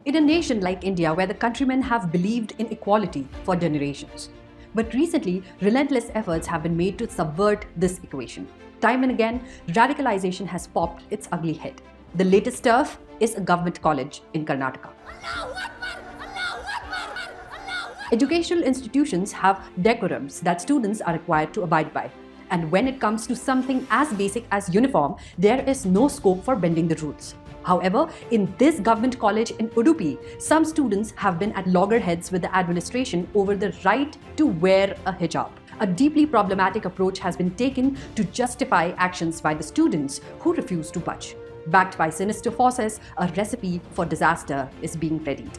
in a nation like India where the countrymen have believed in equality for generations. But recently, relentless efforts have been made to subvert this equation. Time and again, radicalization has popped its ugly head. The latest turf is a government college in Karnataka. Educational institutions have decorums that students are required to abide by. And when it comes to something as basic as uniform, there is no scope for bending the rules. However, in this government college in Udupi, some students have been at loggerheads with the administration over the right to wear a hijab. A deeply problematic approach has been taken to justify actions by the students who refuse to budge. Backed by sinister forces, a recipe for disaster is being readied.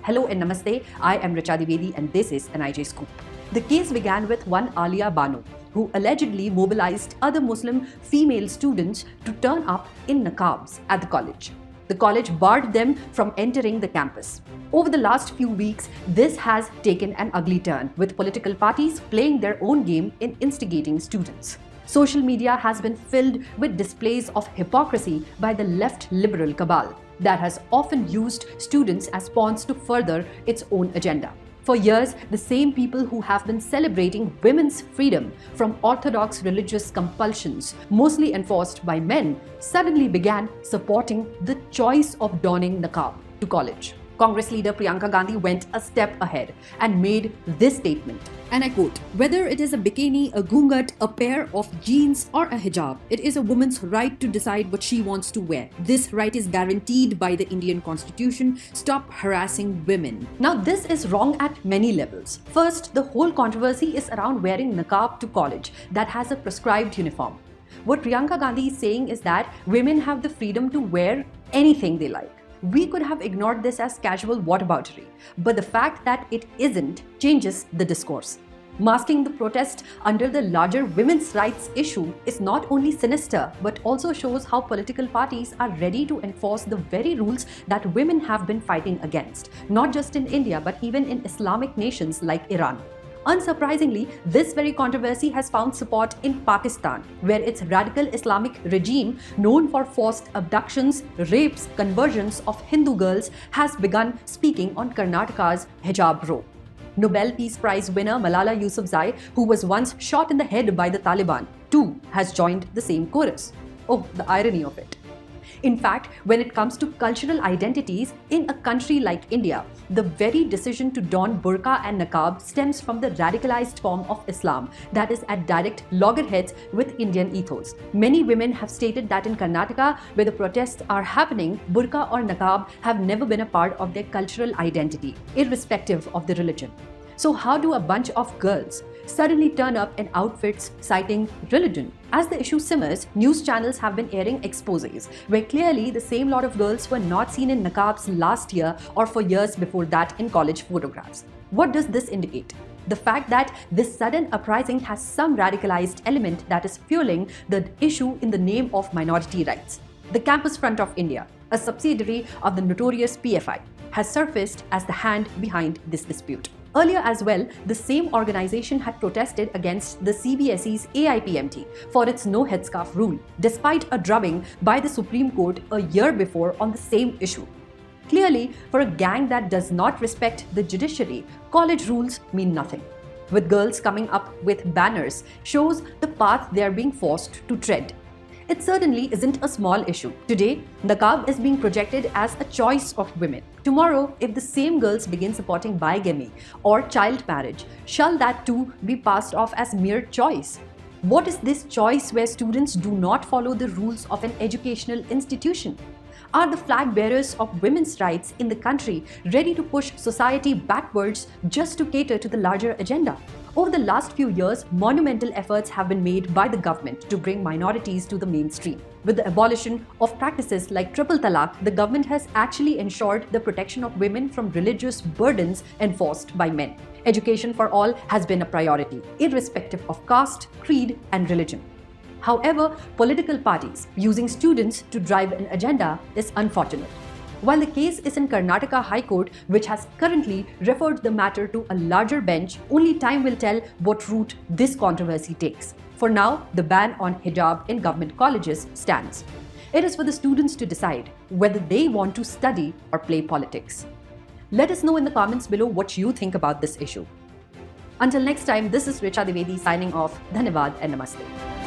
Hello and namaste, I am Richa Dwivedi and this is NIJ Scoop. The case began with one Alia Banu, who allegedly mobilized other Muslim female students to turn up in niqabs at the college. The college barred them from entering the campus. Over the last few weeks, this has taken an ugly turn, with political parties playing their own game in instigating students. Social media has been filled with displays of hypocrisy by the left liberal cabal that has often used students as pawns to further its own agenda. For years, the same people who have been celebrating women's freedom from orthodox religious compulsions, mostly enforced by men, suddenly began supporting the choice of donning niqab to college. Congress leader Priyanka Gandhi went a step ahead and made this statement, and I quote, "Whether it is a bikini, a gungat, a pair of jeans or a hijab, it is a woman's right to decide what she wants to wear. This right is guaranteed by the Indian Constitution. Stop harassing women." Now this is wrong at many levels. First, the whole controversy is around wearing niqab to college that has a prescribed uniform. What Priyanka Gandhi is saying is that women have the freedom to wear anything they like. We could have ignored this as casual whataboutery, but the fact that it isn't changes the discourse. Masking the protest under the larger women's rights issue is not only sinister, but also shows how political parties are ready to enforce the very rules that women have been fighting against, not just in India, but even in Islamic nations like Iran. Unsurprisingly, this very controversy has found support in Pakistan, where its radical Islamic regime, known for forced abductions, rapes, conversions of Hindu girls, has begun speaking on Karnataka's Hijab Row. Nobel Peace Prize winner Malala Yousafzai, who was once shot in the head by the Taliban, too has joined the same chorus. Oh, the irony of it. In fact, when it comes to cultural identities in a country like India, the very decision to don burqa and niqab stems from the radicalized form of Islam that is at direct loggerheads with Indian ethos. Many women have stated that in Karnataka, where the protests are happening, burqa or niqab have never been a part of their cultural identity, irrespective of the religion. So how do a bunch of girls suddenly turn up in outfits citing religion? As the issue simmers, news channels have been airing exposés where clearly the same lot of girls were not seen in niqabs last year or for years before that in college photographs. What does this indicate? The fact that this sudden uprising has some radicalized element that is fueling the issue in the name of minority rights. The Campus Front of India, a subsidiary of the notorious PFI, has surfaced as the hand behind this dispute. Earlier as well, the same organization had protested against the CBSE's AIPMT for its no headscarf rule, despite a drubbing by the Supreme Court a year before on the same issue. Clearly, for a gang that does not respect the judiciary, college rules mean nothing. With girls coming up with banners shows the path they are being forced to tread. It certainly isn't a small issue. Today, niqab is being projected as a choice of women. Tomorrow, if the same girls begin supporting bigamy or child marriage, shall that too be passed off as mere choice? What is this choice where students do not follow the rules of an educational institution? Are the flag bearers of women's rights in the country ready to push society backwards just to cater to the larger agenda? Over the last few years, monumental efforts have been made by the government to bring minorities to the mainstream. With the abolition of practices like triple talaq, the government has actually ensured the protection of women from religious burdens enforced by men. Education for all has been a priority, irrespective of caste, creed, and religion. However, political parties using students to drive an agenda is unfortunate. While the case is in Karnataka High Court, which has currently referred the matter to a larger bench, only time will tell what route this controversy takes. For now, the ban on hijab in government colleges stands. It is for the students to decide whether they want to study or play politics. Let us know in the comments below what you think about this issue. Until next time, this is Richa Divedi signing off. Dhanyavad and Namaste.